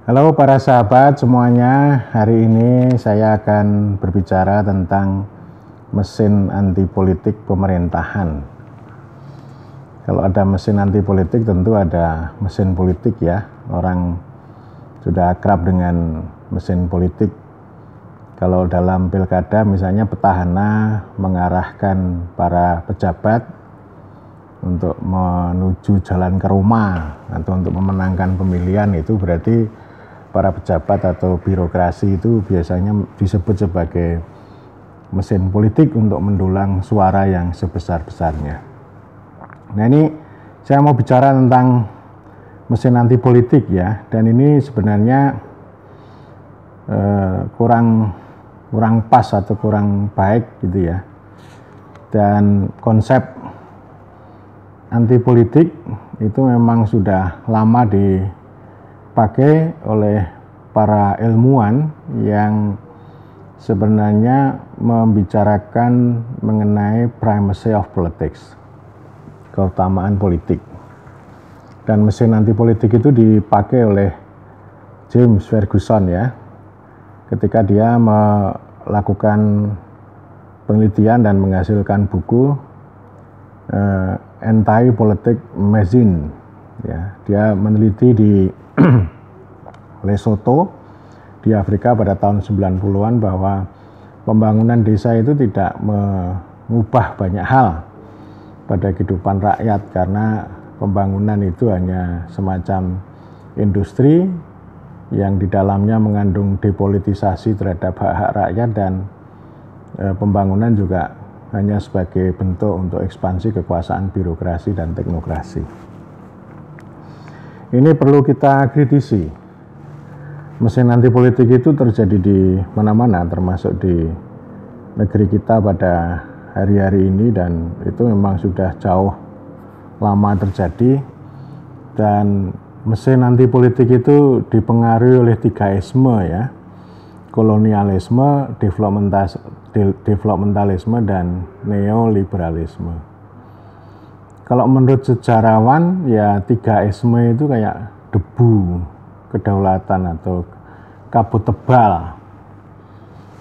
Halo para sahabat semuanya, hari ini saya akan berbicara tentang mesin anti politik pemerintahan. Kalau ada mesin anti politik tentu ada mesin politik ya, orang sudah akrab dengan mesin politik. Kalau dalam pilkada misalnya petahana mengarahkan para pejabat untuk menuju jalan ke rumah atau untuk memenangkan pemilihan, itu berarti para pejabat atau birokrasi itu biasanya disebut sebagai mesin politik untuk mendulang suara yang sebesar-besarnya. Nah, ini saya mau bicara tentang mesin anti politik ya, dan ini sebenarnya kurang pas atau kurang baik gitu ya. Dan konsep anti politik itu memang sudah lama dipakai oleh para ilmuwan yang sebenarnya membicarakan mengenai primacy of politics, keutamaan politik. Dan mesin anti politik itu dipakai oleh James Ferguson ya, ketika dia melakukan penelitian dan menghasilkan buku Anti-Politic Machine ya. Dia meneliti di Lesotho di Afrika pada tahun 90-an bahwa pembangunan desa itu tidak mengubah banyak hal pada kehidupan rakyat, karena pembangunan itu hanya semacam industri yang di dalamnya mengandung depolitisasi terhadap hak-hak rakyat, dan pembangunan juga hanya sebagai bentuk untuk ekspansi kekuasaan birokrasi dan teknokrasi. Ini perlu kita kritisi. Mesin anti politik itu terjadi di mana-mana, termasuk di negeri kita pada hari-hari ini, dan itu memang sudah jauh lama terjadi. Dan mesin anti politik itu dipengaruhi oleh 3isme ya, kolonialisme, developmentalisme, dan neoliberalisme. Kalau menurut sejarawan ya 3isme itu kayak debu kedaulatan atau kabut tebal.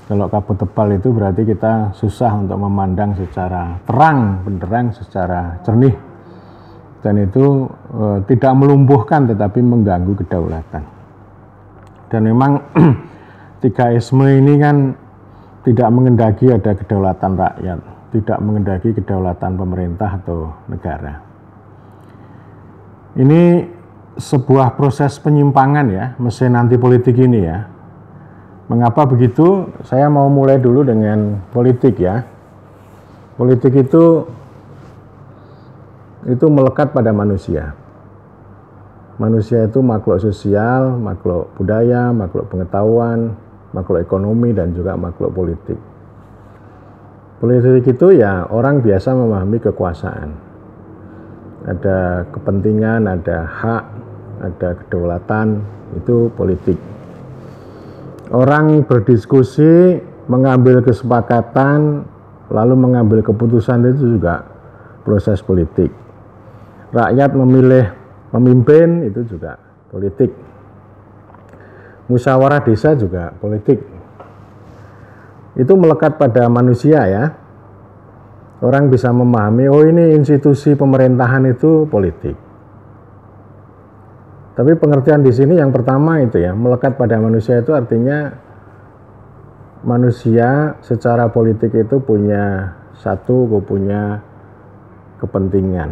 Kalau kabut tebal itu berarti kita susah untuk memandang secara terang benderang, secara jernih, dan itu tidak melumpuhkan tetapi mengganggu kedaulatan. Dan memang 3isme ini kan tidak mengendaki ada kedaulatan rakyat, tidak mengendaki kedaulatan pemerintah atau negara. Ini sebuah proses penyimpangan ya, mesin anti politik ini ya. Mengapa begitu? Saya mau mulai dulu dengan politik ya. Politik itu melekat pada manusia. Manusia itu makhluk sosial, makhluk budaya, makhluk pengetahuan, makhluk ekonomi, dan juga makhluk politik. Politik itu ya orang biasa memahami kekuasaan. Ada kepentingan, ada hak, ada kedaulatan, itu politik. Orang berdiskusi, mengambil kesepakatan, lalu mengambil keputusan, itu juga proses politik. Rakyat memilih pemimpin, itu juga politik. Musyawarah desa juga politik. Itu melekat pada manusia ya. Orang bisa memahami, oh ini institusi pemerintahan itu politik. Tapi pengertian di sini yang pertama itu ya, melekat pada manusia itu artinya manusia secara politik itu punya kepentingan.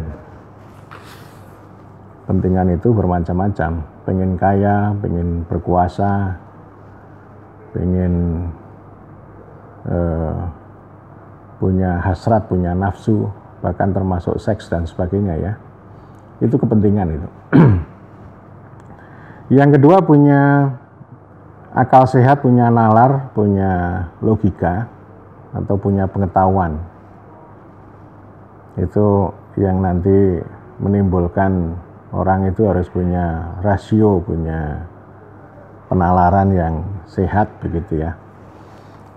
Kepentingan itu bermacam-macam, pengen kaya, pengen berkuasa, pengen punya hasrat, punya nafsu, bahkan termasuk seks dan sebagainya ya. Itu kepentingan itu. Yang kedua punya akal sehat, punya nalar, punya logika, atau punya pengetahuan. Itu yang nanti menimbulkan orang itu harus punya rasio, punya penalaran yang sehat begitu ya.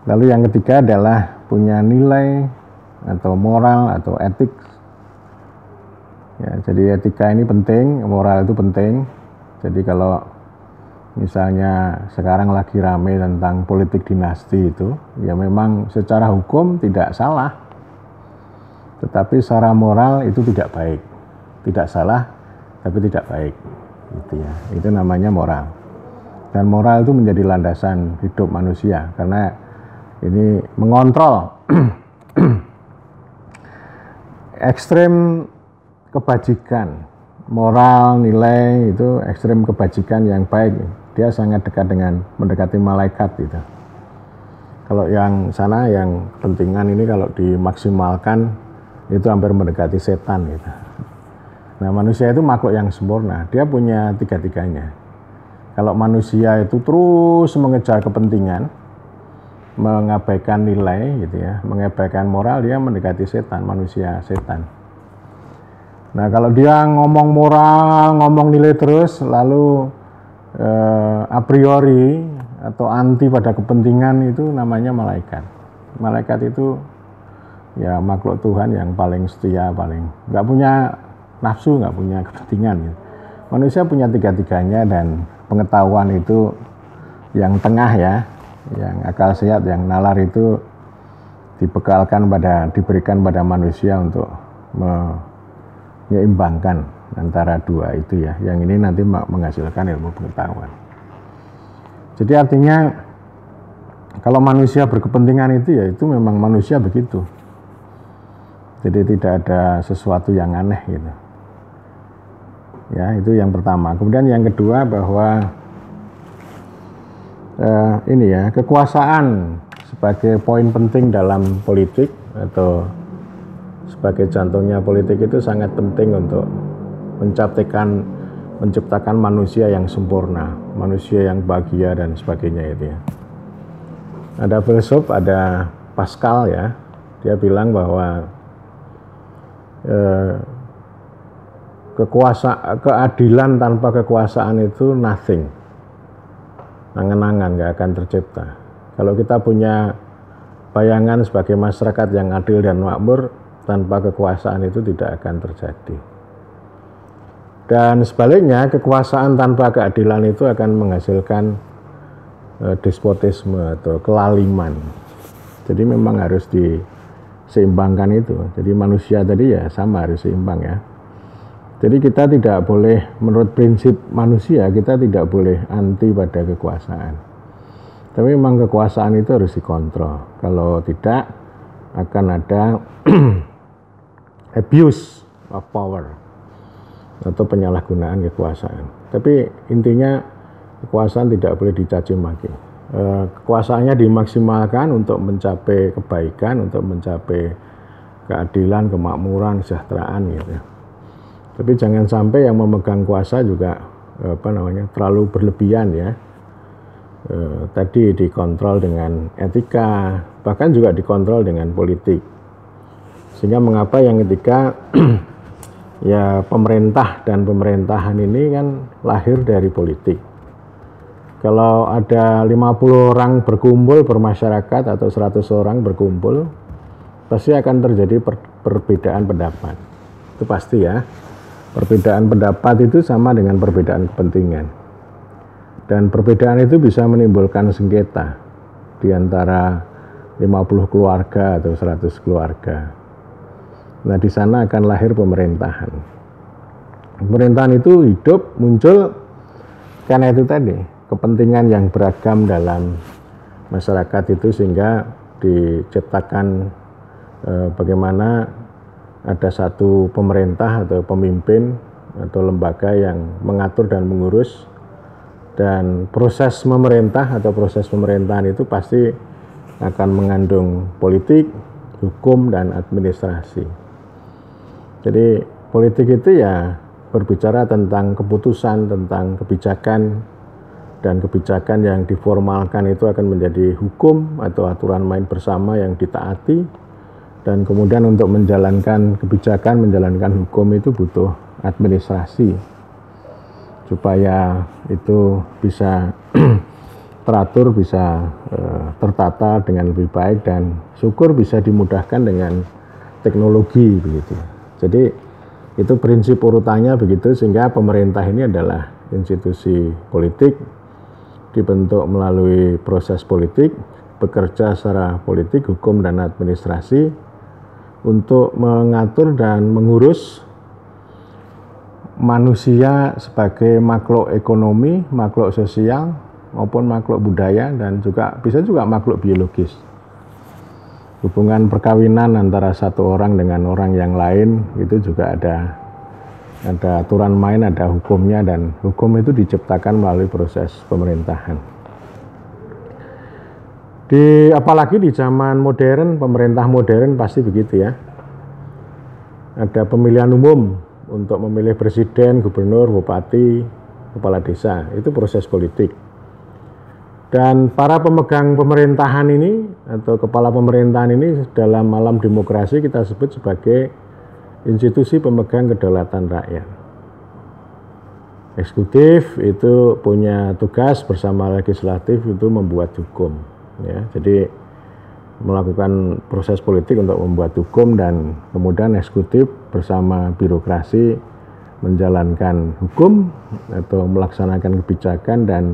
Lalu yang ketiga adalah punya nilai atau moral atau etik. Ya, jadi etika ini penting, moral itu penting. Jadi kalau Misalnya sekarang lagi rame tentang politik dinasti itu, ya memang secara hukum tidak salah, tetapi secara moral itu tidak baik. Tidak salah, tapi tidak baik. Gitu ya. Itu namanya moral. Dan moral itu menjadi landasan hidup manusia, karena ini mengontrol ekstrem kebajikan, moral, nilai itu ekstrem kebajikan yang baik. Dia sangat dekat dengan mendekati malaikat gitu. Kalau yang sana yang kepentingan ini kalau dimaksimalkan itu hampir mendekati setan gitu. Nah, manusia itu makhluk yang sempurna, dia punya tiga-tiganya. Kalau manusia itu terus mengejar kepentingan, mengabaikan nilai gitu ya, mengabaikan moral, dia mendekati setan, manusia setan. Nah, kalau dia ngomong moral, ngomong nilai terus, lalu a priori atau anti pada kepentingan, itu namanya malaikat. Malaikat itu ya makhluk Tuhan yang paling setia, paling nggak punya nafsu, nggak punya kepentingan gitu. Manusia punya tiga-tiganya, dan pengetahuan itu yang tengah ya, yang akal sehat, yang nalar itu diberikan pada manusia untuk menyeimbangkan antara dua itu ya, yang ini nanti menghasilkan ilmu pengetahuan. Jadi artinya kalau manusia berkepentingan itu ya itu memang manusia begitu. Jadi tidak ada sesuatu yang aneh gitu. Ya, itu yang pertama. Kemudian yang kedua bahwa ini ya, kekuasaan sebagai poin penting dalam politik, atau sebagai jantungnya politik itu sangat penting untuk menciptakan manusia yang sempurna, manusia yang bahagia dan sebagainya itu ya. Ada filsuf, ada Pascal ya, dia bilang bahwa keadilan tanpa kekuasaan itu nothing, angan-angan, nggak akan tercipta. Kalau kita punya bayangan sebagai masyarakat yang adil dan makmur, tanpa kekuasaan itu tidak akan terjadi. Dan sebaliknya, kekuasaan tanpa keadilan itu akan menghasilkan despotisme atau kelaliman. Jadi memang harus diseimbangkan itu. Jadi manusia tadi ya sama, harus seimbang ya. Jadi kita tidak boleh, menurut prinsip manusia, kita tidak boleh anti pada kekuasaan. Tapi memang kekuasaan itu harus dikontrol. Kalau tidak, akan ada abuse of power atau penyalahgunaan kekuasaan. Tapi intinya kekuasaan tidak boleh dicaci maki. Kekuasaannya dimaksimalkan untuk mencapai kebaikan, untuk mencapai keadilan, kemakmuran, kesejahteraan gitu. Tapi jangan sampai yang memegang kuasa juga terlalu berlebihan ya. Tadi dikontrol dengan etika, bahkan juga dikontrol dengan politik. Sehingga mengapa yang ketika ya pemerintah dan pemerintahan ini kan lahir dari politik. Kalau ada 50 orang berkumpul bermasyarakat atau 100 orang berkumpul, pasti akan terjadi perbedaan pendapat. Itu pasti ya. Perbedaan pendapat itu sama dengan perbedaan kepentingan. Dan perbedaan itu bisa menimbulkan sengketa di antara 50 keluarga atau 100 keluarga. Nah, di sana akan lahir pemerintahan. Pemerintahan itu hidup, muncul karena itu tadi, kepentingan yang beragam dalam masyarakat itu, sehingga diciptakan bagaimana ada satu pemerintah atau pemimpin atau lembaga yang mengatur dan mengurus, dan proses memerintah atau proses pemerintahan itu pasti akan mengandung politik, hukum, dan administrasi. Jadi politik itu ya berbicara tentang keputusan, tentang kebijakan, dan kebijakan yang diformalkan itu akan menjadi hukum atau aturan main bersama yang ditaati. Dan kemudian untuk menjalankan kebijakan, menjalankan hukum itu butuh administrasi supaya itu bisa teratur, bisa tertata dengan lebih baik, dan syukur bisa dimudahkan dengan teknologi begitu. Jadi itu prinsip urutannya begitu, sehingga pemerintah ini adalah institusi politik dibentuk melalui proses politik, bekerja secara politik, hukum, dan administrasi untuk mengatur dan mengurus manusia sebagai makhluk ekonomi, makhluk sosial, maupun makhluk budaya, dan juga bisa juga makhluk biologis. Hubungan perkawinan antara satu orang dengan orang yang lain itu juga ada aturan main, ada hukumnya, dan hukum itu diciptakan melalui proses pemerintahan. Apalagi di zaman modern, pemerintah modern pasti begitu ya. Ada pemilihan umum untuk memilih presiden, gubernur, bupati, kepala desa, itu proses politik. Dan para pemegang pemerintahan ini atau kepala pemerintahan ini dalam alam demokrasi kita sebut sebagai institusi pemegang kedaulatan rakyat. Eksekutif itu punya tugas bersama legislatif itu membuat hukum, ya. Jadi melakukan proses politik untuk membuat hukum, dan kemudian eksekutif bersama birokrasi menjalankan hukum atau melaksanakan kebijakan, dan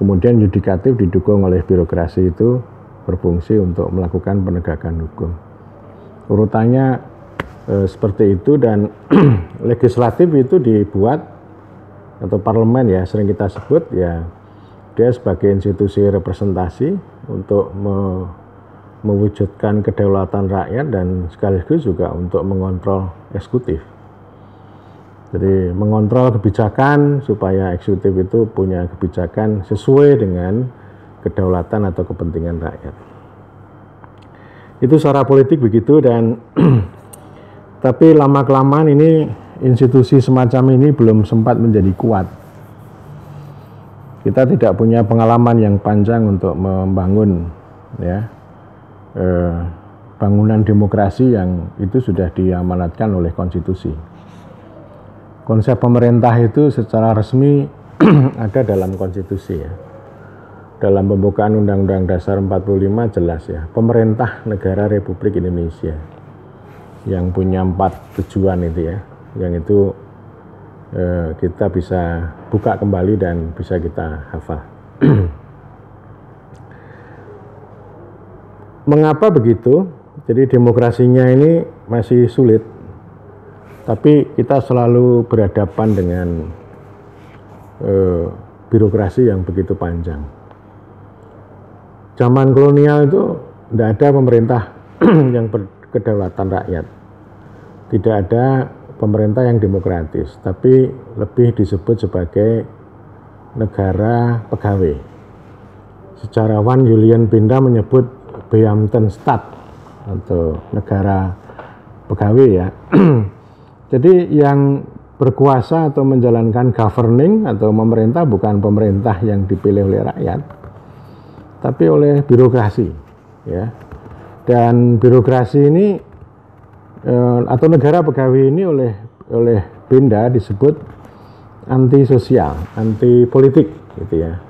kemudian yudikatif didukung oleh birokrasi itu berfungsi untuk melakukan penegakan hukum. Urutannya seperti itu, dan legislatif itu dibuat, atau parlemen ya sering kita sebut ya, dia sebagai institusi representasi untuk mewujudkan kedaulatan rakyat dan sekaligus juga untuk mengontrol eksekutif. Jadi mengontrol kebijakan supaya eksekutif itu punya kebijakan sesuai dengan kedaulatan atau kepentingan rakyat. Itu secara politik begitu, dan tapi lama-kelamaan ini institusi semacam ini belum sempat menjadi kuat. Kita tidak punya pengalaman yang panjang untuk membangun ya bangunan demokrasi yang itu sudah diamanatkan oleh konstitusi. Konsep pemerintah itu secara resmi ada dalam konstitusi ya. Dalam pembukaan Undang-Undang Dasar 45 jelas ya, pemerintah negara Republik Indonesia yang punya 4 tujuan itu ya, yang itu kita bisa buka kembali dan bisa kita hafal. Mengapa begitu? Jadi demokrasinya ini masih sulit, tapi kita selalu berhadapan dengan birokrasi yang begitu panjang. Zaman kolonial itu tidak ada pemerintah yang berkedaulatan rakyat, tidak ada pemerintah yang demokratis, tapi lebih disebut sebagai negara pegawai. Sejarawan Julian Pinda menyebut Beamtenstaat atau negara pegawai ya. Jadi yang berkuasa atau menjalankan governing atau memerintah bukan pemerintah yang dipilih oleh rakyat, tapi oleh birokrasi ya. Dan birokrasi ini atau negara pegawai ini oleh Pinda disebut anti sosial, anti politik gitu ya.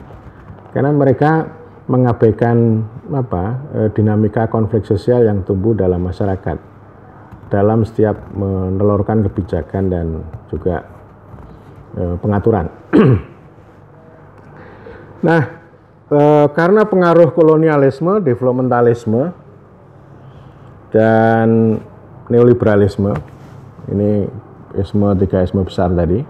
Karena mereka mengabaikan dinamika konflik sosial yang tumbuh dalam masyarakat dalam setiap menelurkan kebijakan dan juga pengaturan. Nah, karena pengaruh kolonialisme, developmentalisme, dan neoliberalisme, ini tiga isme besar tadi,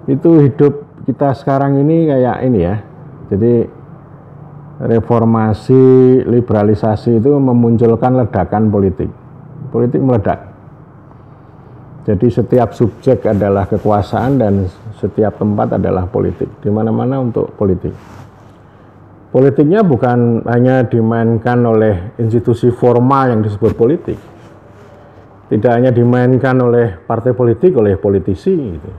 itu hidup kita sekarang ini kayak ini ya. Jadi reformasi, liberalisasi itu memunculkan ledakan politik. Politik meledak. Jadi setiap subjek adalah kekuasaan dan setiap tempat adalah politik. Di mana-mana untuk politik. Politiknya bukan hanya dimainkan oleh institusi formal yang disebut politik. Tidak hanya dimainkan oleh partai politik, oleh politisi gitu.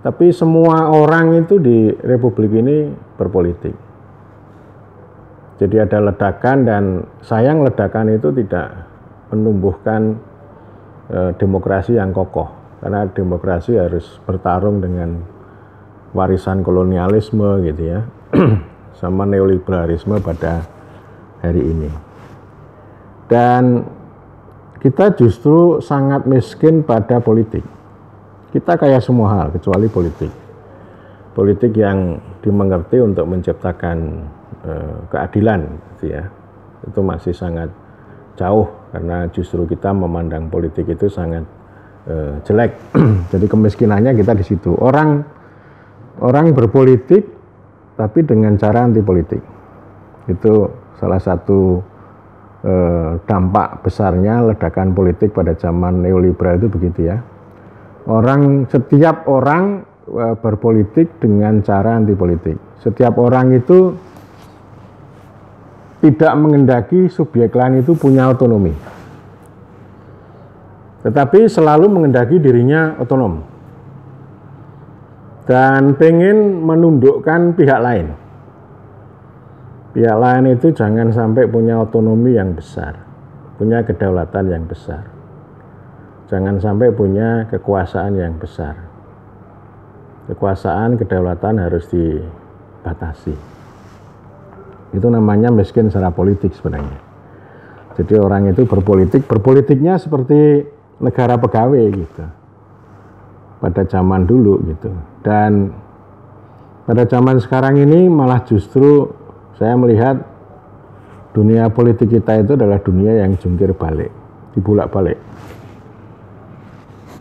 Tapi semua orang itu di Republik ini berpolitik. Jadi ada ledakan, dan sayang ledakan itu tidak menumbuhkan demokrasi yang kokoh. Karena demokrasi harus bertarung dengan warisan kolonialisme gitu ya, sama neoliberalisme pada hari ini. Dan kita justru sangat miskin pada politik. Kita kaya semua hal kecuali politik. politik yang dimengerti untuk menciptakan keadilan gitu ya. Itu masih sangat jauh karena justru kita memandang politik itu sangat jelek. Jadi kemiskinannya kita di situ. Orang berpolitik tapi dengan cara anti politik. Itu salah satu dampak besarnya ledakan politik pada zaman neoliberal itu begitu ya. Setiap orang berpolitik dengan cara anti politik. Setiap orang itu tidak mengendaki subjek lain itu punya otonomi, tetapi selalu mengendaki dirinya otonom dan pengen menundukkan pihak lain. Pihak lain itu jangan sampai punya otonomi yang besar, punya kedaulatan yang besar, jangan sampai punya kekuasaan yang besar. Kekuasaan, kedaulatan harus dibatasi. Itu namanya miskin secara politik sebenarnya. Jadi orang itu berpolitiknya seperti negara pegawai gitu. Pada zaman dulu gitu. Dan pada zaman sekarang ini malah justru saya melihat dunia politik kita itu adalah dunia yang jungkir balik, dibulak-balik.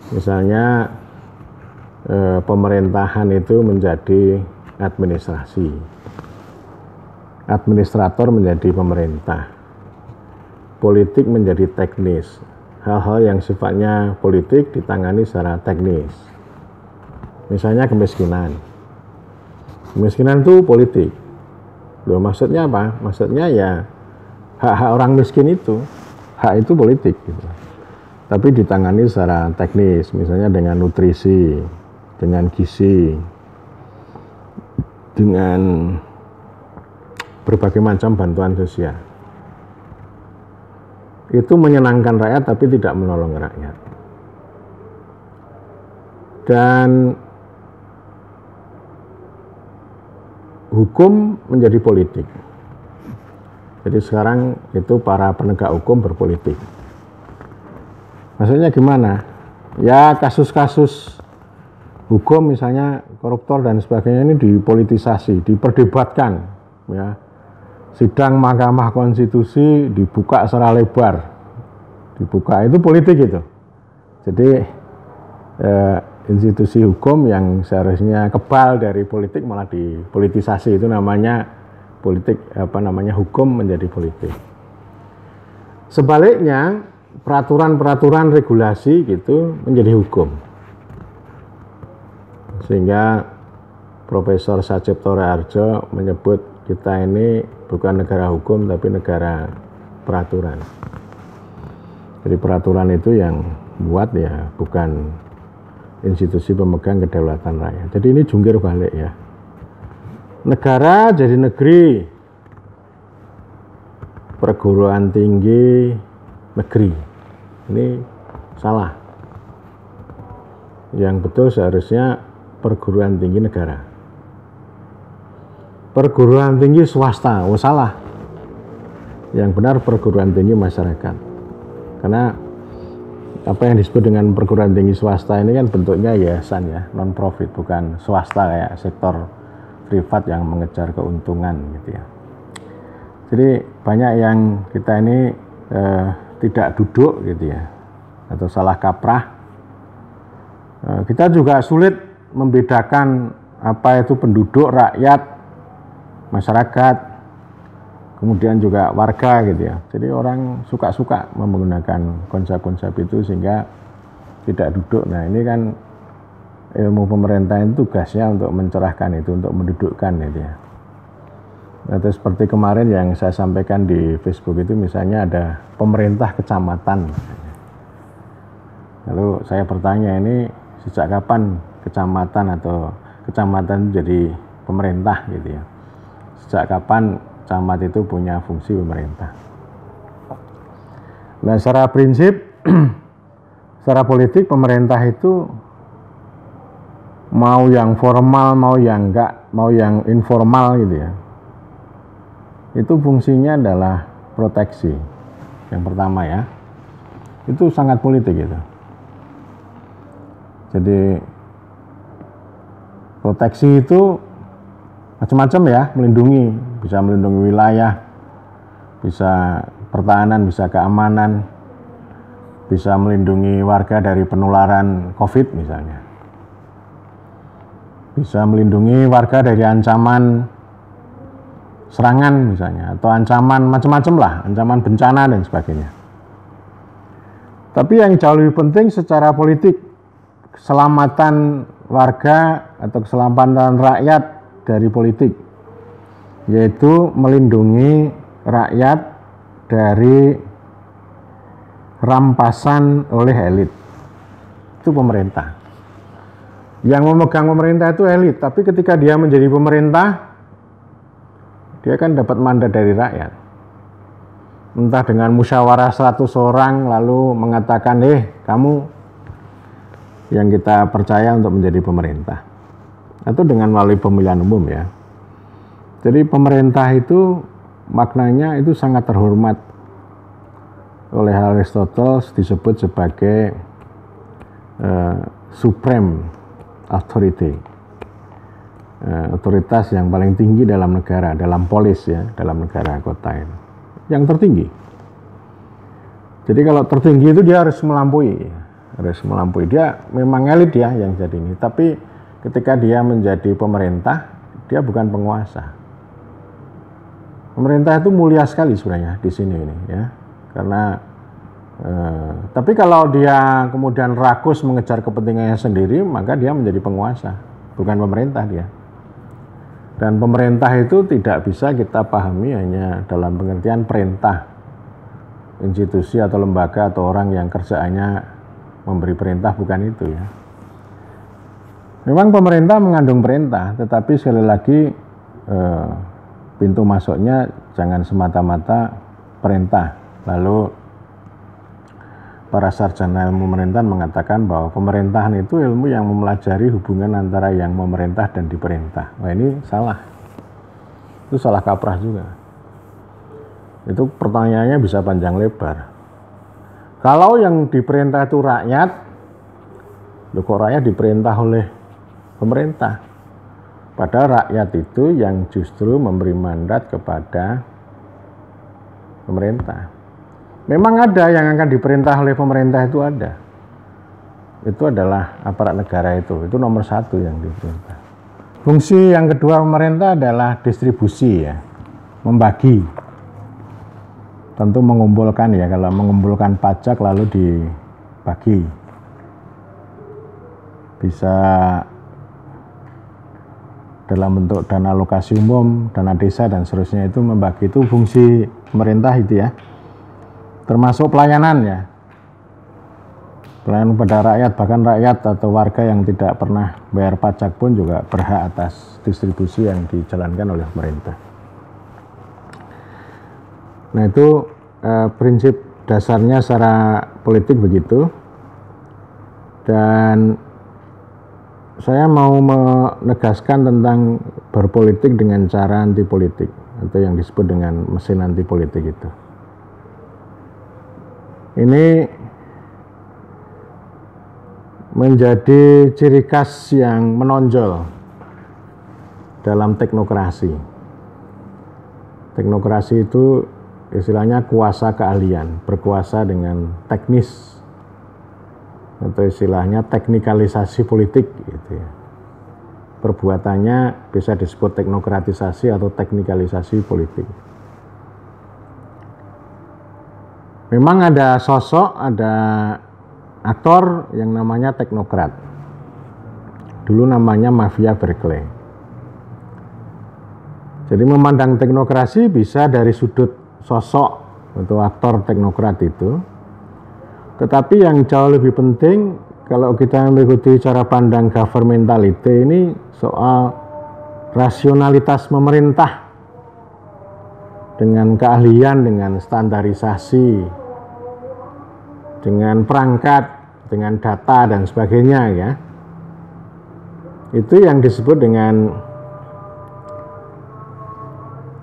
Misalnya pemerintahan itu menjadi administrasi, administrator menjadi pemerintah, politik menjadi teknis. Hal-hal yang sifatnya politik ditangani secara teknis. Misalnya kemiskinan. Kemiskinan itu politik. Loh, maksudnya apa? Maksudnya ya hak-hak orang miskin itu, hak itu politik gitu. Tapi ditangani secara teknis, misalnya dengan nutrisi, dengan gizi, dengan berbagai macam bantuan sosial. Itu menyenangkan rakyat tapi tidak menolong rakyat. Dan hukum menjadi politik. Jadi sekarang itu para penegak hukum berpolitik. Maksudnya gimana? Ya kasus-kasus hukum misalnya koruptor dan sebagainya ini dipolitisasi, diperdebatkan ya. Sidang Mahkamah Konstitusi dibuka secara lebar. Dibuka itu politik itu. Jadi institusi hukum yang seharusnya kebal dari politik malah dipolitisasi. Itu namanya politik, hukum menjadi politik. Sebaliknya peraturan-peraturan regulasi gitu menjadi hukum. Sehingga Profesor Sacipto Reharjo menyebut kita ini bukan negara hukum tapi negara peraturan. Jadi peraturan itu yang buat ya bukan institusi pemegang kedaulatan rakyat. Jadi ini jungkir balik ya. Negara jadi negeri, perguruan tinggi negeri. Ini salah. Yang betul seharusnya perguruan tinggi negara. Perguruan tinggi swasta, salah. Yang benar perguruan tinggi masyarakat. Karena apa yang disebut dengan perguruan tinggi swasta ini kan bentuknya yayasan ya, non profit, bukan swasta kayak sektor privat yang mengejar keuntungan gitu ya. Jadi banyak yang kita ini tidak duduk gitu ya, atau salah kaprah. Kita juga sulit membedakan apa itu penduduk, rakyat, masyarakat, kemudian juga warga gitu ya. Jadi orang suka-suka menggunakan konsep-konsep itu sehingga tidak duduk. Nah ini kan ilmu pemerintahan tugasnya untuk mencerahkan itu, untuk mendudukkan gitu ya. Nah, terus seperti kemarin yang saya sampaikan di Facebook itu misalnya ada pemerintah kecamatan. Lalu saya bertanya, ini sejak kapan kecamatan atau kecamatan jadi pemerintah gitu ya. Sejak kapan camat itu punya fungsi pemerintah? Nah, secara prinsip, secara politik pemerintah itu mau yang formal, mau yang enggak, mau yang informal gitu ya. Itu fungsinya adalah proteksi. Yang pertama ya, itu sangat politik gitu. Jadi Proteksi itu macam-macam ya, melindungi, bisa melindungi wilayah, bisa pertahanan, bisa keamanan, bisa melindungi warga dari penularan COVID misalnya. Bisa melindungi warga dari ancaman serangan misalnya, atau ancaman macam-macam lah, ancaman bencana dan sebagainya. Tapi yang jauh lebih penting secara politik, keselamatan warga atau keselamatan rakyat dari politik, yaitu melindungi rakyat dari rampasan oleh elit. Itu pemerintah. Yang memegang pemerintah itu elit, tapi ketika dia menjadi pemerintah, dia kan dapat mandat dari rakyat. Entah dengan musyawarah 100 orang lalu mengatakan, kamu yang kita percaya untuk menjadi pemerintah. Atau dengan melalui pemilihan umum ya. Jadi pemerintah itu maknanya itu sangat terhormat. Oleh Aristoteles disebut sebagai supreme authority. Otoritas yang paling tinggi dalam negara, dalam polis ya, dalam negara kota ini. Yang tertinggi. Jadi kalau tertinggi itu dia harus melampaui. Dia memang elit ya yang jadi ini. Tapi ketika dia menjadi pemerintah, dia bukan penguasa. Pemerintah itu mulia sekali sebenarnya di sini ini ya. Karena tapi kalau dia kemudian rakus mengejar kepentingannya sendiri, maka dia menjadi penguasa, bukan pemerintah dia. Dan pemerintah itu tidak bisa kita pahami hanya dalam pengertian perintah institusi atau lembaga atau orang yang kerjaannya memberi perintah, bukan itu ya. Memang pemerintah mengandung perintah, tetapi sekali lagi pintu masuknya jangan semata-mata perintah. Lalu para sarjana ilmu pemerintahan mengatakan bahwa pemerintahan itu ilmu yang mempelajari hubungan antara yang memerintah dan diperintah. Wah, ini salah. Itu salah kaprah juga. Itu pertanyaannya bisa panjang lebar. Kalau yang diperintah itu rakyat, kok rakyat diperintah oleh pemerintah? Padahal rakyat itu yang justru memberi mandat kepada pemerintah. Memang ada yang akan diperintah oleh pemerintah, itu ada. Itu adalah aparat negara itu nomor 1 yang diperintah. Fungsi yang kedua pemerintah adalah distribusi ya, membagi. Tentu mengumpulkan ya, kalau mengumpulkan pajak lalu dibagi. Bisa dalam bentuk dana alokasi umum, dana desa dan seterusnya, itu membagi, itu fungsi pemerintah itu ya. Termasuk pelayanan ya. Pelayanan pada rakyat, bahkan rakyat atau warga yang tidak pernah bayar pajak pun juga berhak atas distribusi yang dijalankan oleh pemerintah. Nah itu prinsip dasarnya secara politik begitu. Dan saya mau menegaskan tentang berpolitik dengan cara anti politik, atau yang disebut dengan mesin anti politik itu. Ini menjadi ciri khas yang menonjol dalam teknokrasi. Teknokrasi itu istilahnya kuasa keahlian, berkuasa dengan teknis, atau istilahnya teknikalisasi politik gitu ya. Perbuatannya bisa disebut teknokratisasi atau teknikalisasi politik. Memang ada sosok, ada aktor yang namanya teknokrat. Dulu namanya mafia Berkeley. Jadi memandang teknokrasi bisa dari sudut sosok atau aktor teknokrat itu. Tetapi yang jauh lebih penting kalau kita mengikuti cara pandang governmentality ini soal rasionalitas pemerintah dengan keahlian, dengan standarisasi, dengan perangkat, dengan data dan sebagainya ya. Itu yang disebut dengan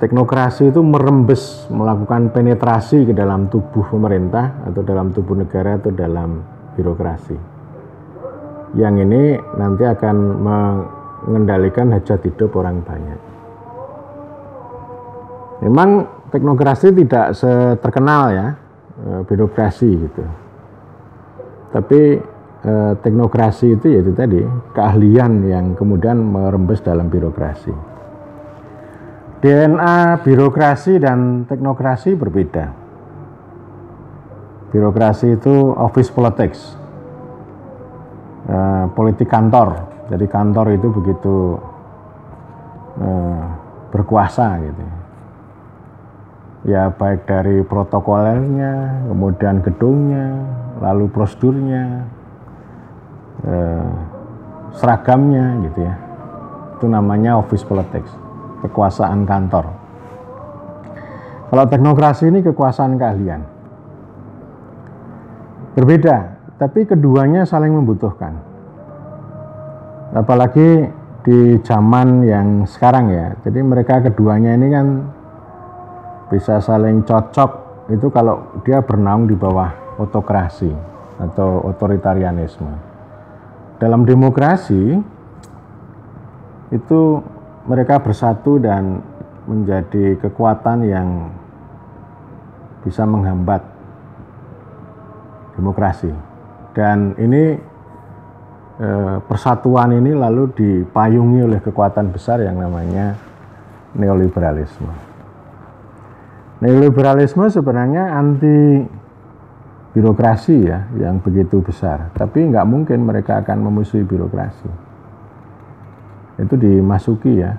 teknokrasi, itu merembes, melakukan penetrasi ke dalam tubuh pemerintah atau dalam tubuh negara atau dalam birokrasi. Yang ini nanti akan mengendalikan hajat hidup orang banyak. Memang teknokrasi tidak terkenal ya birokrasi gitu. Tapi teknokrasi itu yaitu tadi keahlian yang kemudian merembes dalam birokrasi. DNA birokrasi dan teknokrasi berbeda. Birokrasi itu office politics, politik kantor. Jadi kantor itu begitu berkuasa gitu. Ya baik dari protokolernya, kemudian gedungnya, lalu prosedurnya, seragamnya gitu ya. Itu namanya office politics, kekuasaan kantor. Kalau teknokrasi ini kekuasaan keahlian. Berbeda, tapi keduanya saling membutuhkan. Apalagi di zaman yang sekarang ya. Jadi mereka keduanya ini kan bisa saling cocok itu kalau dia bernaung di bawah otokrasi atau otoritarianisme. Dalam demokrasi itu mereka bersatu dan menjadi kekuatan yang bisa menghambat demokrasi. Dan ini persatuan ini lalu dipayungi oleh kekuatan besar yang namanya neoliberalisme. Neoliberalisme sebenarnya anti birokrasi ya, yang begitu besar. Tapi nggak mungkin mereka akan memusuhi birokrasi. Itu dimasuki ya,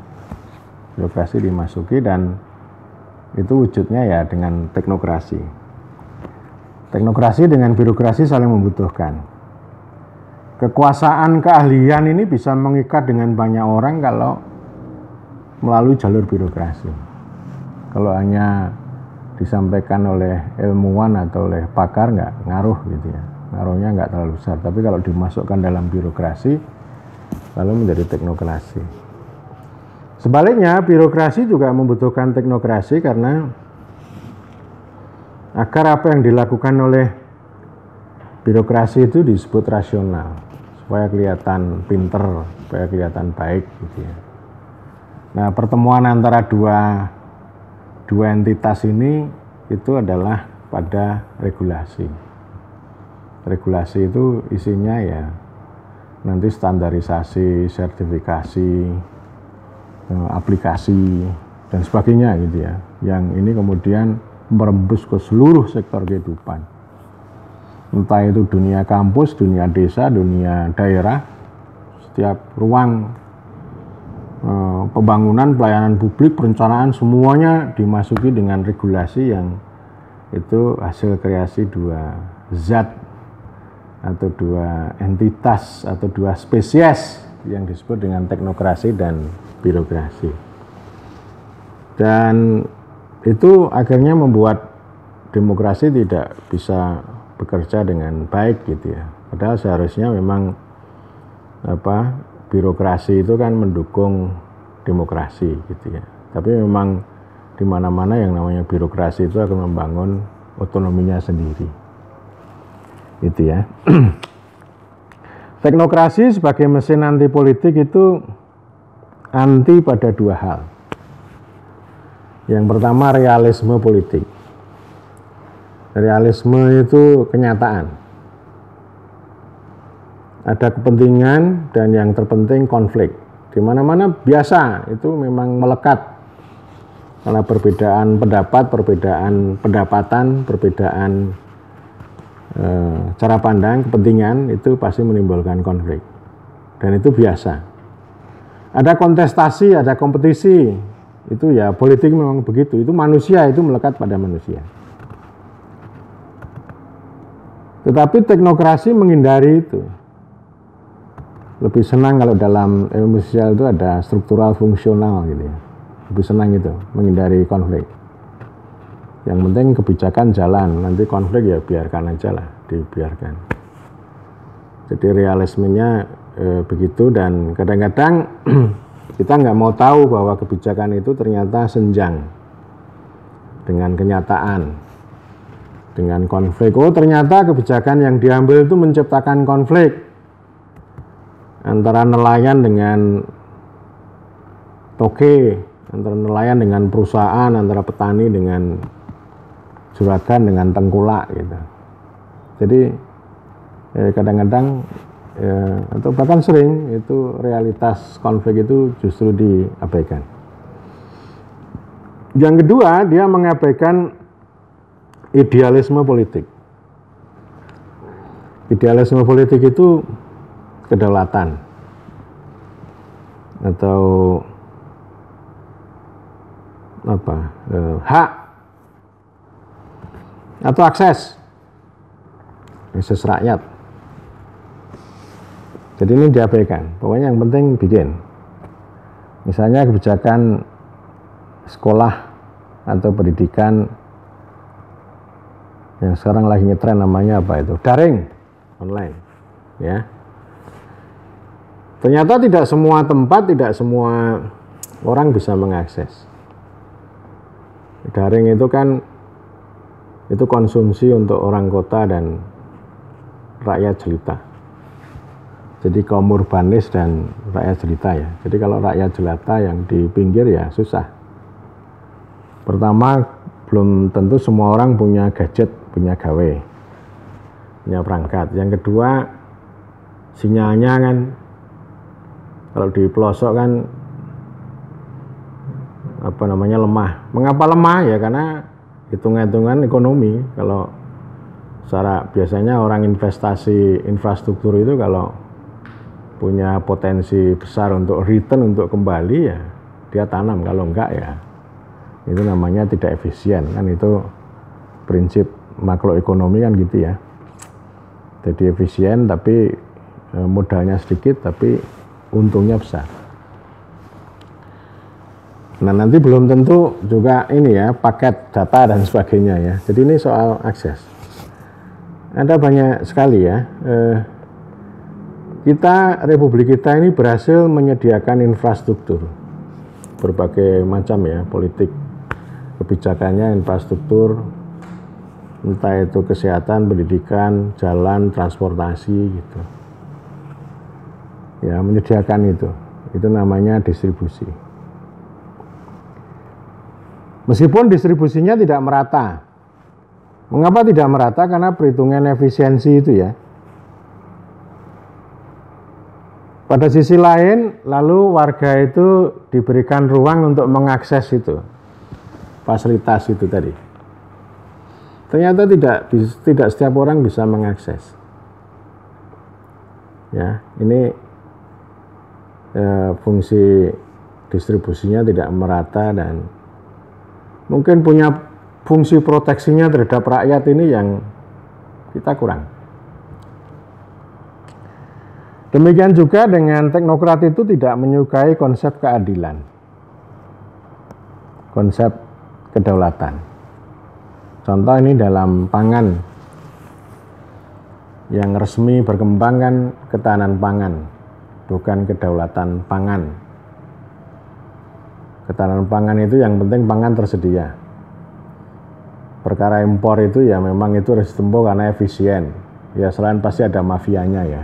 birokrasi dimasuki dan itu wujudnya ya dengan teknokrasi. Teknokrasi dengan birokrasi saling membutuhkan. Kekuasaan keahlian ini bisa mengikat dengan banyak orang kalau melalui jalur birokrasi. Kalau hanya disampaikan oleh ilmuwan atau oleh pakar nggak ngaruh gitu ya, ngaruhnya nggak terlalu besar. Tapi kalau dimasukkan dalam birokrasi lalu menjadi teknokrasi. Sebaliknya birokrasi juga membutuhkan teknokrasi karena agar apa yang dilakukan oleh birokrasi itu disebut rasional, supaya kelihatan pinter, supaya kelihatan baik gitu ya. Nah, pertemuan antara dua entitas ini itu adalah pada regulasi. Regulasi itu isinya ya nanti standarisasi, sertifikasi, aplikasi dan sebagainya gitu ya. Yang ini kemudian merembes ke seluruh sektor kehidupan. Entah itu dunia kampus, dunia desa, dunia daerah, setiap ruang pembangunan, pelayanan publik, perencanaan, semuanya dimasuki dengan regulasi yang itu hasil kreasi dua zat atau dua entitas atau dua spesies yang disebut dengan teknokrasi dan birokrasi. Dan itu akhirnya membuat demokrasi tidak bisa bekerja dengan baik gitu ya. Padahal seharusnya memang birokrasi itu kan mendukung demokrasi gitu ya. Tapi memang di mana-mana yang namanya birokrasi itu akan membangun otonominya sendiri. Gitu ya. Teknokrasi sebagai mesin anti politik itu anti pada dua hal. Yang pertama realisme politik. Realisme itu kenyataan. Ada kepentingan dan yang terpenting konflik. Di mana-mana biasa itu memang melekat karena perbedaan pendapat, perbedaan pendapatan, perbedaan cara pandang, kepentingan itu pasti menimbulkan konflik. Dan itu biasa. Ada kontestasi, ada kompetisi. Itu ya politik memang begitu. Itu manusia, itu melekat pada manusia. Tetapi teknokrasi menghindari itu. Lebih senang kalau dalam ilmu sosial itu ada struktural fungsional gitu ya. Lebih senang itu, menghindari konflik. Yang penting kebijakan jalan, nanti konflik ya biarkan aja lah, dibiarkan. Jadi realismenya begitu dan kadang-kadang kita nggak mau tahu bahwa kebijakan itu ternyata senjang dengan kenyataan, dengan konflik. Oh ternyata kebijakan yang diambil itu menciptakan konflik antara nelayan dengan toge, antara nelayan dengan perusahaan, antara petani dengan juragan dengan tengkulak gitu. Jadi kadang-kadang atau bahkan sering itu realitas konflik itu justru diabaikan. Yang kedua, dia mengabaikan idealisme politik. Idealisme politik itu kedaulatan atau hak atau akses rakyat. Jadi ini diabaikan. Pokoknya yang penting bikin. Misalnya kebijakan sekolah atau pendidikan yang sekarang lagi ngetren namanya apa itu? Daring, online. Ya. Ternyata tidak semua tempat, tidak semua orang bisa mengakses. Daring itu kan itu konsumsi untuk orang kota dan rakyat jelita. Jadi kaum urbanis dan rakyat jelita ya. Jadi kalau rakyat jelata yang di pinggir ya susah. Pertama, belum tentu semua orang punya gadget, punya gawe, punya perangkat. Yang kedua, sinyalnya kan kalau di pelosok kan lemah. Mengapa lemah? Ya karena hitung-hitungan ekonomi. Kalau secara biasanya orang investasi infrastruktur itu kalau punya potensi besar untuk return, untuk kembali ya dia tanam, kalau enggak ya itu namanya tidak efisien kan. Itu prinsip makroekonomi kan gitu ya. Jadi efisien tapi modalnya sedikit tapi untungnya besar. Nah nanti belum tentu juga ini ya paket data dan sebagainya ya. Jadi ini soal akses. Ada banyak sekali ya. Republik kita ini berhasil menyediakan infrastruktur berbagai macam ya, politik kebijakannya infrastruktur, entah itu kesehatan, pendidikan, jalan, transportasi gitu ya, menyediakan itu namanya distribusi. Meskipun distribusinya tidak merata. Mengapa tidak merata? Karena perhitungan efisiensi itu ya. Pada sisi lain, lalu warga itu diberikan ruang untuk mengakses itu, fasilitas itu tadi. Ternyata tidak setiap orang bisa mengakses. Ya, ini fungsi distribusinya tidak merata dan mungkin punya fungsi proteksinya terhadap rakyat ini yang kita kurang. Demikian juga dengan teknokrat itu tidak menyukai konsep keadilan, konsep kedaulatan. Contoh ini dalam pangan, yang resmi berkembang kan ketahanan pangan, bukan kedaulatan pangan. Ketahanan pangan itu yang penting pangan tersedia. Perkara impor itu ya memang itu resiko karena efisien. Ya selain pasti ada mafianya ya.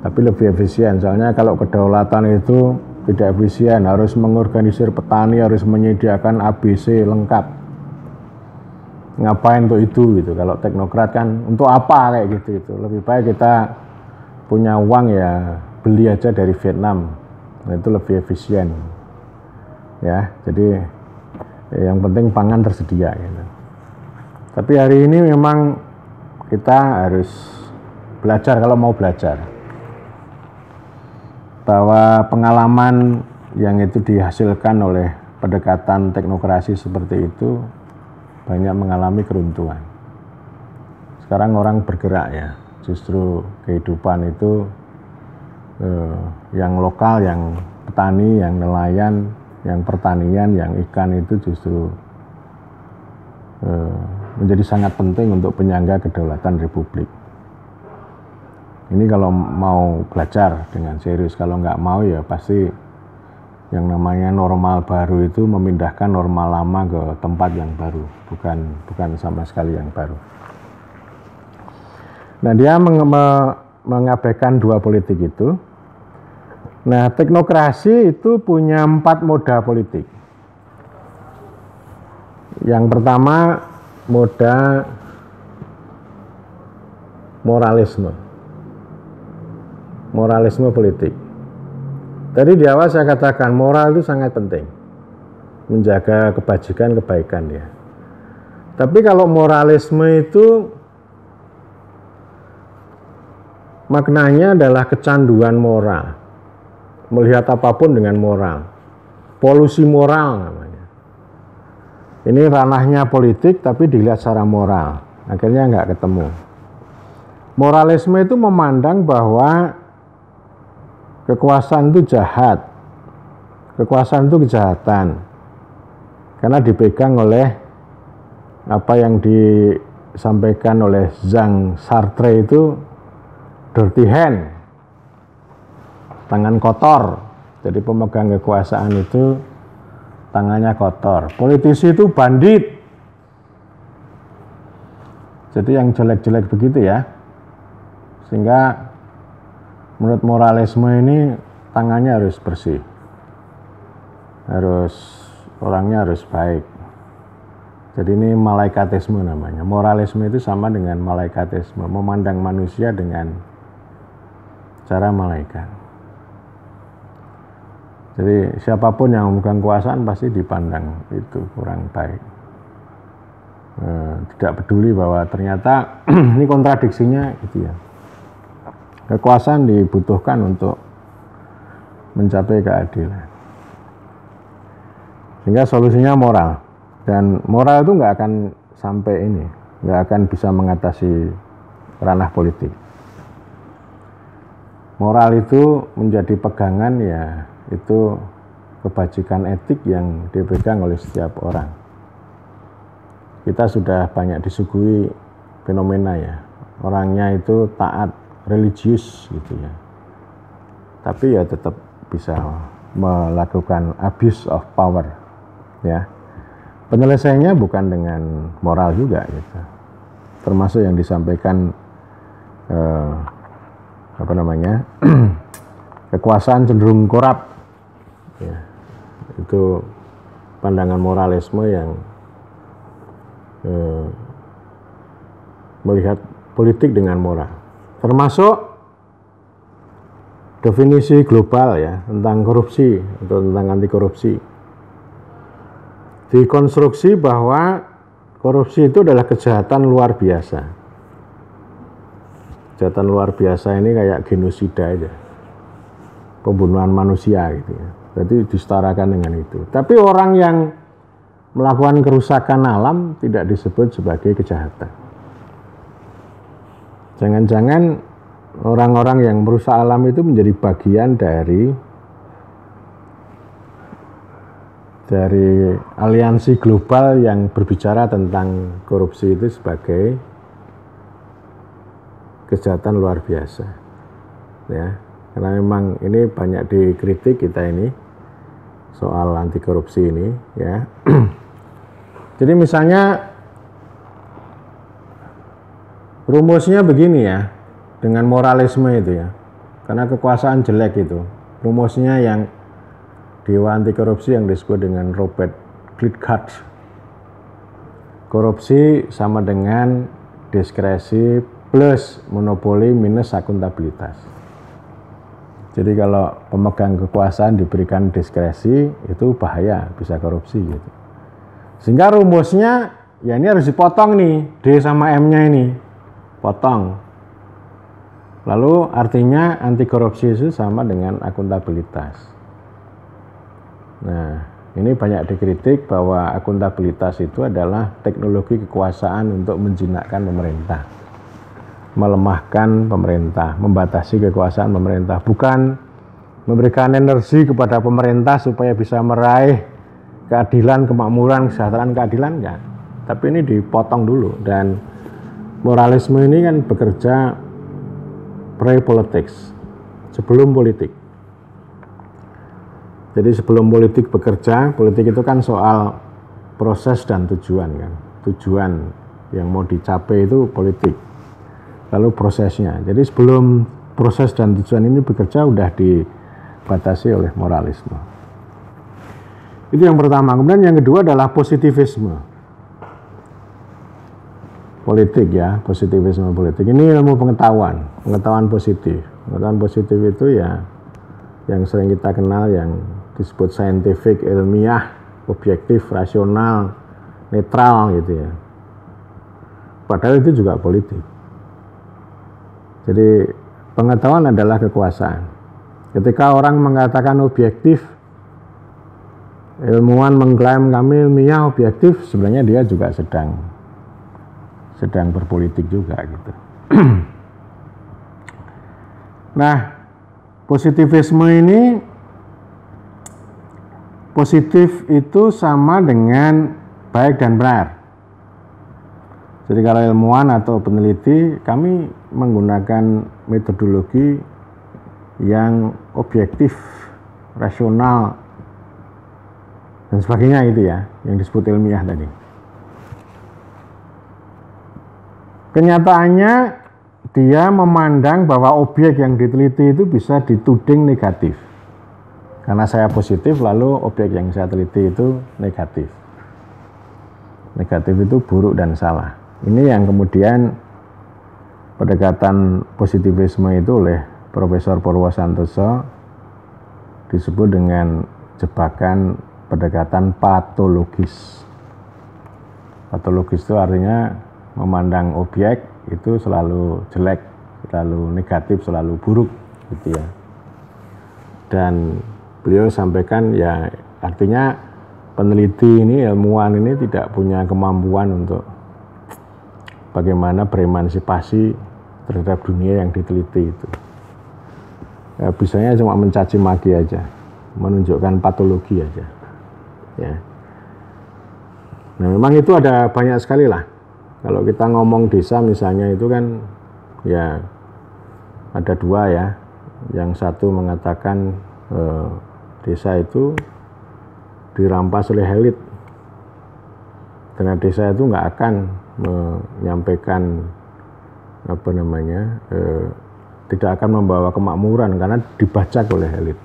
Tapi lebih efisien, soalnya kalau kedaulatan itu tidak efisien, harus mengorganisir petani, harus menyediakan ABC lengkap. Ngapain untuk itu gitu? Kalau teknokrat kan untuk apa kayak gitu itu? Lebih baik kita punya uang ya beli aja dari Vietnam, nah, itu lebih efisien. Ya, jadi yang penting pangan tersedia gitu. Tapi hari ini memang kita harus belajar kalau mau belajar. Bahwa pengalaman yang itu dihasilkan oleh pendekatan teknokrasi seperti itu banyak mengalami keruntuhan. Sekarang orang bergerak ya, justru kehidupan itu yang lokal, yang petani, yang nelayan, yang pertanian, yang ikan itu justru menjadi sangat penting untuk penyangga kedaulatan Republik. Ini kalau mau belajar dengan serius, kalau nggak mau ya pasti yang namanya normal baru itu memindahkan normal lama ke tempat yang baru, bukan sama sekali yang baru. Nah dia mengabaikan dua politik itu, Nah, teknokrasi itu punya 4 moda politik. Yang pertama, moda moralisme. Moralisme politik. Tadi di awal saya katakan moral itu sangat penting. Menjaga kebajikan, kebaikan ya. Tapi kalau moralisme itu maknanya adalah kecanduan moral. Melihat apapun dengan moral. Polusi moral namanya. Ini ranahnya politik tapi dilihat secara moral. Akhirnya nggak ketemu. Moralisme itu memandang bahwa kekuasaan itu jahat. Kekuasaan itu kejahatan. Karena dipegang oleh apa yang disampaikan oleh Jean Sartre itu dirty hand. Tangan kotor. Jadi pemegang kekuasaan itu tangannya kotor. Politisi itu bandit. Jadi yang jelek-jelek begitu ya. Sehingga menurut moralisme ini tangannya harus bersih. Orangnya harus baik. Jadi ini malaikatisme namanya. Moralisme itu sama dengan malaikatisme. Memandang manusia dengan cara malaikat. Jadi siapapun yang memegang kekuasaan pasti dipandang itu kurang baik. Tidak peduli bahwa ternyata ini kontradiksinya gitu ya. Kekuasaan dibutuhkan untuk mencapai keadilan. Sehingga solusinya moral. Dan moral itu nggak akan sampai ini, nggak akan bisa mengatasi ranah politik. Moral itu menjadi pegangan ya, itu kebajikan etik yang dipegang oleh setiap orang. Kita sudah banyak disuguhi fenomena ya, orangnya itu taat, religius gitu ya. Tapi ya tetap bisa melakukan abuse of power ya. Penyelesaiannya bukan dengan moral juga gitu. Termasuk yang disampaikan kekuasaan cenderung korup ya. Itu pandangan moralisme yang melihat politik dengan moral. Termasuk definisi global ya tentang korupsi atau tentang anti korupsi. Dikonstruksi bahwa korupsi itu adalah kejahatan luar biasa. Kejahatan luar biasa ini kayak genosida aja. Pembunuhan manusia gitu ya. Jadi disetarakan dengan itu. Tapi orang yang melakukan kerusakan alam tidak disebut sebagai kejahatan. Jangan-jangan orang-orang yang merusak alam itu menjadi bagian dari aliansi global yang berbicara tentang korupsi itu sebagai kejahatan luar biasa ya, karena memang ini banyak dikritik kita ini soal anti korupsi ini ya. Jadi misalnya rumusnya begini ya, dengan moralisme itu ya, karena kekuasaan jelek itu rumusnya yang Dewa anti korupsi yang disebut dengan Robert Glidgard. Korupsi sama dengan diskresi plus monopoli minus akuntabilitas. Jadi kalau pemegang kekuasaan diberikan diskresi itu bahaya, bisa korupsi gitu. Sehingga rumusnya ya ini harus dipotong nih, D sama M-nya ini. Potong. Lalu artinya anti korupsi itu sama dengan akuntabilitas. Nah, ini banyak dikritik bahwa akuntabilitas itu adalah teknologi kekuasaan untuk menjinakkan pemerintah, melemahkan pemerintah, membatasi kekuasaan pemerintah, bukan memberikan energi kepada pemerintah supaya bisa meraih keadilan, kemakmuran, kesejahteraan, keadilan enggak. Tapi ini dipotong dulu, dan moralisme ini kan bekerja pre-politics, sebelum politik. Jadi sebelum politik bekerja, politik itu kan soal proses dan tujuan kan. Tujuan yang mau dicapai itu politik. Lalu prosesnya. Jadi sebelum proses dan tujuan ini bekerja udah dibatasi oleh moralisme. Itu yang pertama. Kemudian yang kedua adalah positivisme politik ya, positivisme politik. Ini ilmu pengetahuan positif. Pengetahuan positif itu ya yang sering kita kenal yang disebut scientific, ilmiah, objektif, rasional, netral gitu ya. Padahal itu juga politik. Jadi pengetahuan adalah kekuasaan. Ketika orang mengatakan objektif, ilmuwan mengklaim kami ilmiah objektif, sebenarnya dia juga sedang berpolitik juga gitu. Nah, positivisme ini, positif itu sama dengan baik dan benar. Jadi kalau ilmuwan atau peneliti, kami menggunakan metodologi yang objektif, rasional, dan sebagainya itu ya, yang disebut ilmiah tadi. Kenyataannya dia memandang bahwa objek yang diteliti itu bisa dituding negatif. Karena saya positif, lalu objek yang saya teliti itu negatif. Negatif itu buruk dan salah. Ini yang kemudian pendekatan positivisme itu oleh Profesor Purwosantoso disebut dengan jebakan pendekatan patologis. Patologis itu artinya memandang objek itu selalu jelek, selalu negatif, selalu buruk gitu ya. Dan beliau sampaikan ya artinya peneliti ini, ilmuwan ini tidak punya kemampuan untuk bagaimana beremansipasi terhadap dunia yang diteliti itu. Ya, bisanya cuma mencaci maki aja, menunjukkan patologi aja. Ya. Nah memang itu ada banyak sekali lah. Kalau kita ngomong desa misalnya itu kan ya ada dua ya. Yang satu mengatakan desa itu dirampas oleh elit. Dengan desa itu nggak akan menyampaikan tidak akan membawa kemakmuran karena dibajak oleh elit.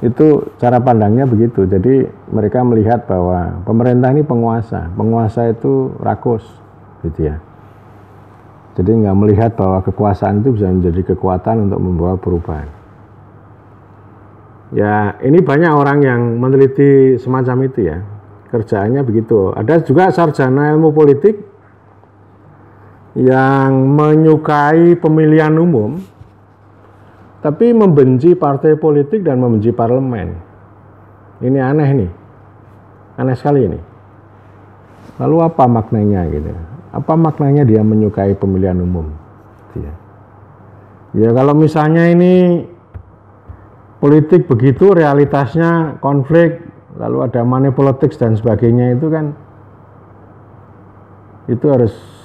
Itu cara pandangnya begitu. Jadi mereka melihat bahwa pemerintah ini penguasa itu rakus gitu ya. Jadi nggak melihat bahwa kekuasaan itu bisa menjadi kekuatan untuk membawa perubahan. Ya ini banyak orang yang meneliti semacam itu ya. Kerjaannya begitu. Ada juga sarjana ilmu politik yang menyukai pemilihan umum tapi membenci partai politik dan membenci parlemen. Ini aneh nih. Aneh sekali ini. Lalu apa maknanya gitu? Apa maknanya dia menyukai pemilihan umum? Ya kalau misalnya ini politik begitu, realitasnya konflik, lalu ada money politics dan sebagainya itu kan itu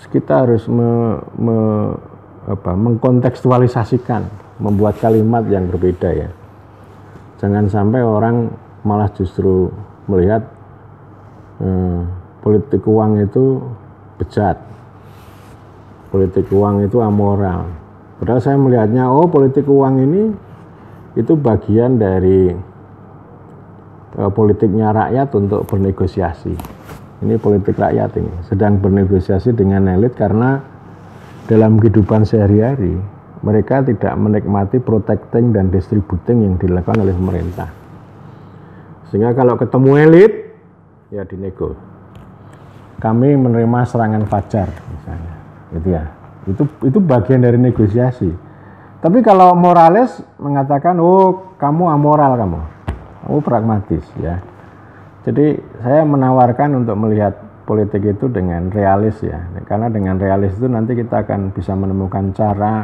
kita harus mengkontekstualisasikan, membuat kalimat yang berbeda ya. Jangan sampai orang malah justru melihat politik uang itu bejat, politik uang itu amoral. Padahal saya melihatnya politik uang ini itu bagian dari politiknya rakyat untuk bernegosiasi. Ini politik rakyat ini sedang bernegosiasi dengan elit karena dalam kehidupan sehari-hari mereka tidak menikmati protecting dan distributing yang dilakukan oleh pemerintah. Sehingga kalau ketemu elit ya dinego. Kami menerima serangan fajar misalnya, gitu ya. Itu bagian dari negosiasi. Tapi kalau moralis mengatakan kamu amoral kamu pragmatis ya. Jadi saya menawarkan untuk melihat politik itu dengan realis ya. Karena dengan realis itu nanti kita akan bisa menemukan cara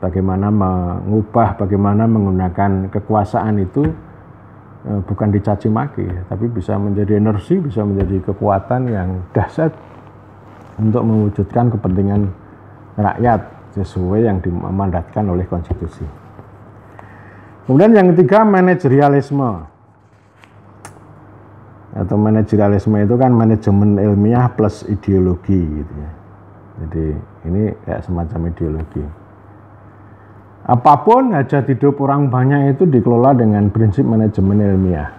bagaimana mengubah, bagaimana menggunakan kekuasaan itu bukan dicaci maki, tapi bisa menjadi energi, bisa menjadi kekuatan yang dahsyat untuk mewujudkan kepentingan rakyat sesuai yang dimandatkan oleh konstitusi. Kemudian yang ketiga, manajerialisme. Atau manajerialisme itu kan manajemen ilmiah plus ideologi gitu ya. Jadi ini kayak semacam ideologi. Apapun hajat hidup orang banyak itu dikelola dengan prinsip manajemen ilmiah.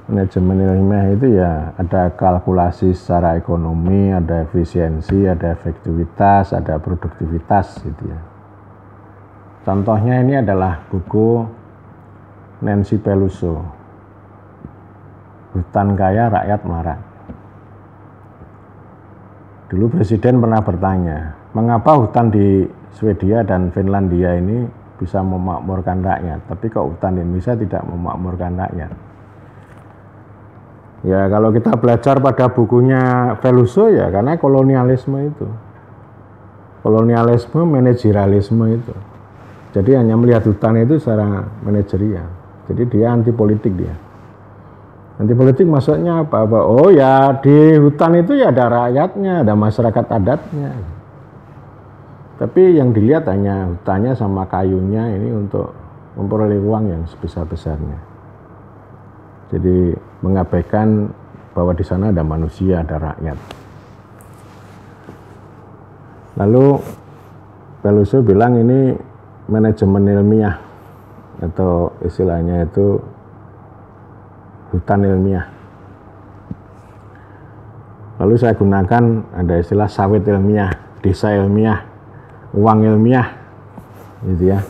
Manajemen ilmiah itu ya ada kalkulasi secara ekonomi, ada efisiensi, ada efektivitas, ada produktivitas gitu ya. Contohnya ini adalah buku Nancy Pelosi, Hutan Kaya Rakyat Melarat. Dulu presiden pernah bertanya, mengapa hutan di Swedia dan Finlandia ini bisa memakmurkan rakyat, tapi kok hutan di Indonesia tidak memakmurkan rakyat? Ya kalau kita belajar pada bukunya Pelosi ya karena kolonialisme itu. Kolonialisme, manajerialisme itu. Jadi hanya melihat hutan itu secara manajerial. Jadi dia anti politik dia. Anti politik maksudnya apa? Oh ya di hutan itu ya ada rakyatnya, ada masyarakat adatnya. Tapi yang dilihat hanya hutannya sama kayunya ini untuk memperoleh uang yang sebesar-besarnya. Jadi mengabaikan bahwa di sana ada manusia, ada rakyat. Lalu Pelosi bilang ini manajemen ilmiah atau istilahnya itu hutan ilmiah. Lalu saya gunakan ada istilah sawit ilmiah, desa ilmiah, uang ilmiah gitu ya.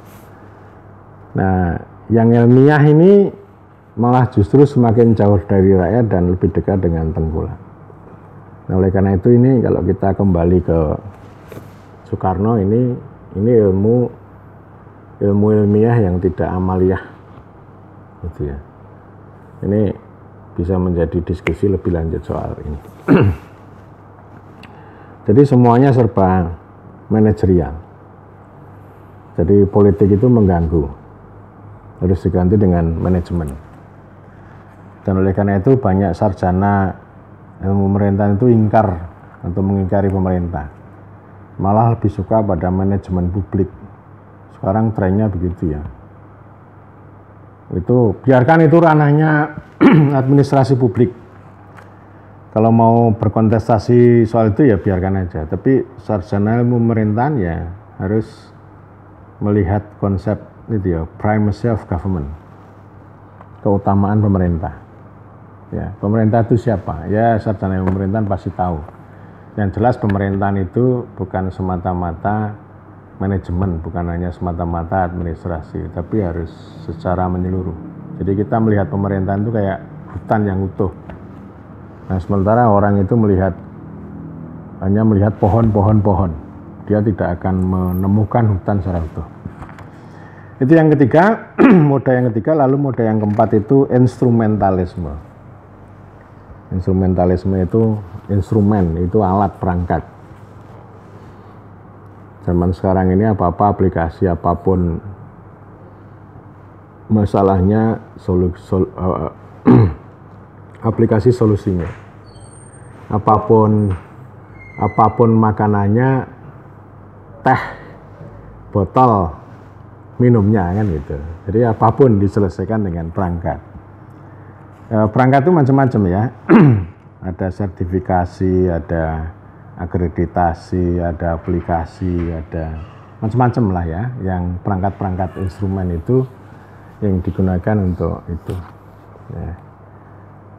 Nah yang ilmiah ini malah justru semakin jauh dari rakyat dan lebih dekat dengan tengkulak. Nah, oleh karena itu ini kalau kita kembali ke Soekarno ini ilmu ilmiah yang tidak amaliyah gitu ya. Ini bisa menjadi diskusi lebih lanjut soal ini. Jadi semuanya serba manajerial. Jadi politik itu mengganggu, harus diganti dengan manajemen. Dan oleh karena itu banyak sarjana ilmu pemerintahan itu ingkar atau mengingkari pemerintah, malah lebih suka pada manajemen publik. Sekarang trennya begitu ya. Itu biarkan itu ranahnya administrasi publik. Kalau mau berkontestasi soal itu ya biarkan aja. Tapi sarjana ilmu pemerintahan ya harus melihat konsep itu ya, primacy of government, keutamaan pemerintah. Ya, pemerintah itu siapa? Ya sarjana ilmu pemerintahan pasti tahu. Yang jelas pemerintahan itu bukan semata-mata manajemen, bukan hanya semata-mata administrasi, tapi harus secara menyeluruh. Jadi kita melihat pemerintahan itu kayak hutan yang utuh. Nah, sementara orang itu hanya melihat pohon-pohon, dia tidak akan menemukan hutan secara utuh. Itu yang ketiga, moda yang ketiga. Lalu moda yang keempat itu instrumentalisme. Instrumentalisme itu instrumen, itu alat perangkat. Zaman sekarang ini apa-apa aplikasi apapun masalahnya aplikasi solusinya. Apapun makanannya, teh, botol, minumnya kan gitu. Jadi apapun diselesaikan dengan perangkat. Perangkat itu macam-macam ya. Ada sertifikasi, ada akreditasi, ada aplikasi, ada macam-macam lah ya. Yang perangkat-perangkat instrumen itu yang digunakan untuk itu.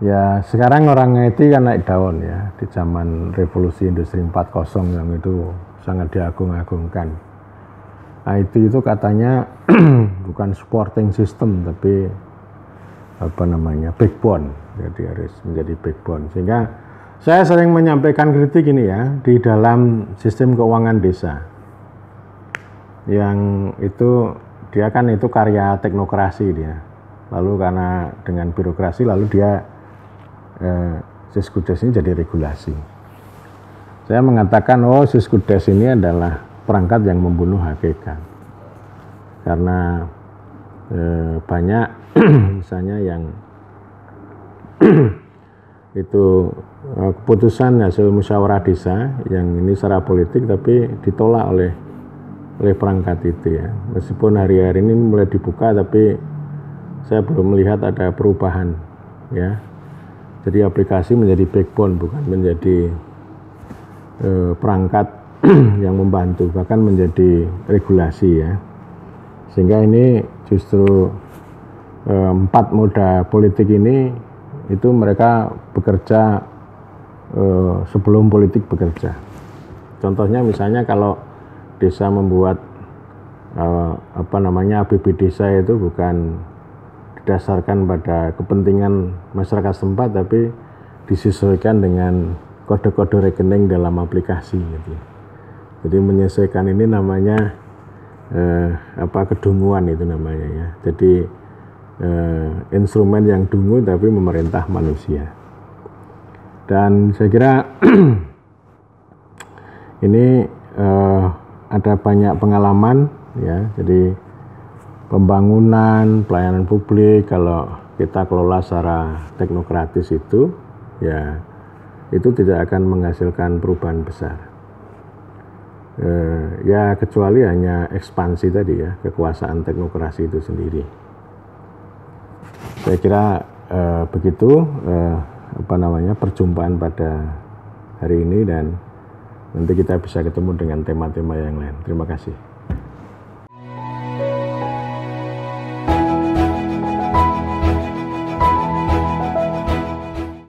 Ya sekarang orang IT kan naik daun ya, di zaman revolusi industri 4.0 yang itu sangat diagung-agungkan. IT itu katanya bukan supporting system tapi backbone, jadi harus menjadi backbone. Sehingga saya sering menyampaikan kritik ini ya, di dalam sistem keuangan desa yang itu dia kan itu karya teknokrasi dia, lalu karena dengan birokrasi lalu dia Siskudes ini jadi regulasi. Saya mengatakan Siskudes ini adalah perangkat yang membunuh hakikat, karena banyak misalnya yang itu keputusan hasil musyawarah desa yang ini secara politik tapi ditolak oleh perangkat itu ya. Meskipun hari-hari ini mulai dibuka tapi saya belum melihat ada perubahan ya. Jadi aplikasi menjadi backbone, bukan menjadi perangkat yang membantu, bahkan menjadi regulasi ya. Sehingga ini justru 4 moda politik ini itu mereka bekerja sebelum politik bekerja. Contohnya misalnya kalau desa membuat APB desa itu bukan didasarkan pada kepentingan masyarakat setempat, tapi disesuaikan dengan kode-kode rekening dalam aplikasi gitu. Jadi menyesuaikan ini namanya kedunguan itu namanya ya. Jadi instrumen yang dungu tapi memerintah manusia. Dan saya kira ini ada banyak pengalaman ya. Jadi pembangunan, pelayanan publik kalau kita kelola secara teknokratis itu ya itu tidak akan menghasilkan perubahan besar. Ya kecuali hanya ekspansi tadi ya, kekuasaan teknokrasi itu sendiri. Saya kira begitu perjumpaan pada hari ini, dan nanti kita bisa ketemu dengan tema-tema yang lain. Terima kasih.